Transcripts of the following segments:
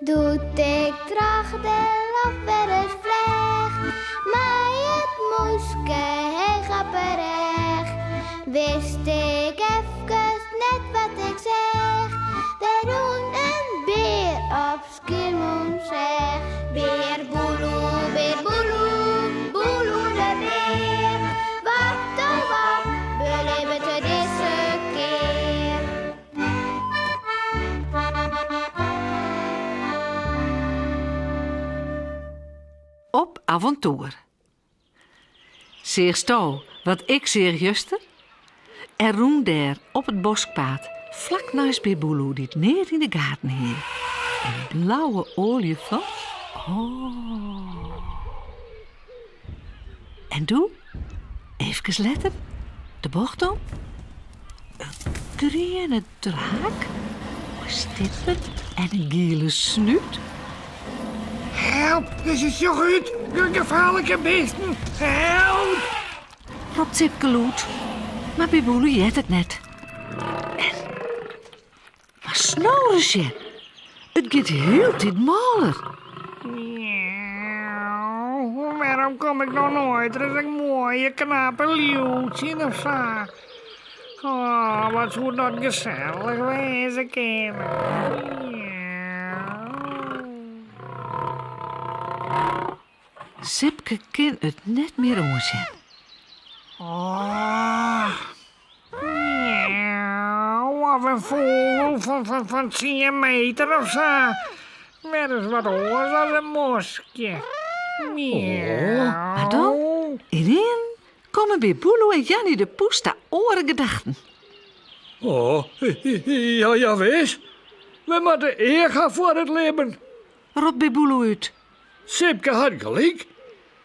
Doet ik tracht de laf weer het vleg, maar het moeske heel grapperig. Wist ik even net wat ik zeg, de doen een beer op Skiermond zeg. Beer boeloe, boeloe de beer. Wat oh wat, beleven te deze keer. Op avontuur. Zeer sto, wat ik zeer juster. Er roem daar op het boskpaad, vlak naast bij Boeloe, die het neer in de gaten heer. Een blauwe olifant. Oh. En doe, even letten, de bocht om. Een groene draak, stippen en een gele snuit. Help, is het zo goed? De gevaarlijke beesten. Help! Roept Sipke loet, maar bij Boeloe jet het net. En, wat snoren ze? Het gaat heel dit maler. Miauw, waarom kom ik nog nooit? Er is een mooie knappe lieuwtje of zo. Oh, wat zou dat gezellig wezen kunnen. Sipke kan het net meer aanzien. Oh. Miauw, of een vogel van 10 meter of zo. Met eens wat oors als een moskje. Miauw. Maar dan, ineens komen bij Boeloe en Jannie de Poes de oren gedachten. Oh, ja, wees. We moeten eer gaan voor het leven. Roept bij Boeloe uit. Sipke had gelijk.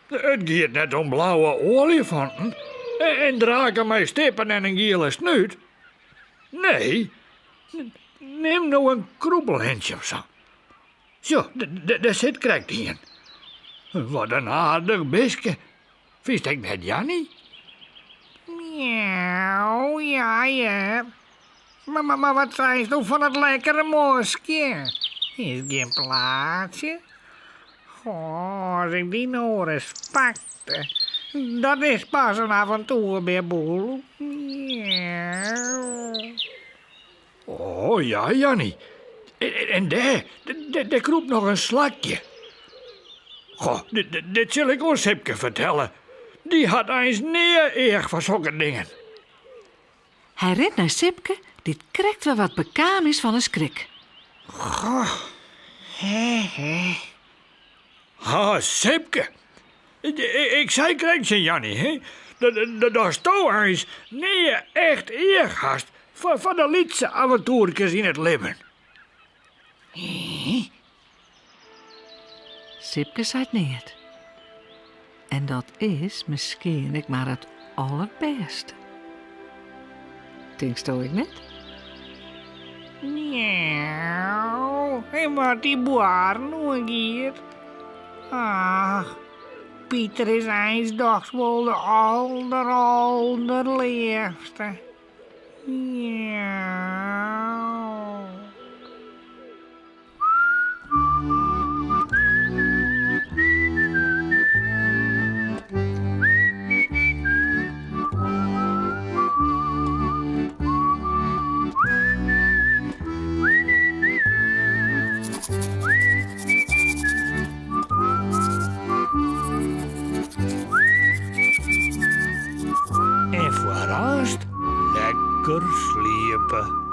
Het gaat net om blauwe olifanten en draken met stippen en een gele snuit. Nee, neem nou een kroebelhensje of zo. Zo, daar zit krijgt in. Wat een aardig beestje. Vies ik net Jannie? Miauw, ja. Maar wat zei je nou van het lekkere moskje? Is geen plaatsje? Oh, als ik die nou eens pakte. Dat is pas een avontuur bij Boel. Miauw. Oh ja, Jannie. En daar kroept nog een slakje. Goh, dit zal ik ons Sipke vertellen. Die had eens neer erg van zulke dingen. Hij rent naar Sipke, die krekt wel wat bekaam is van een skrik. Goh, hè. Ha, Sipke. Ik zei krijgje, Jannie, hè. Dat is toch eens neer echt eergast van de liedse avontuurtjes in het leven. Sipke zei het niet. En dat is misschien ik maar het allerbeste. Denkst ik net? Miauw, en wat die boer nog een keer. Ach, Pieter is eens dags wel de allerliefste. Miauw. En voorast lekker sliepen.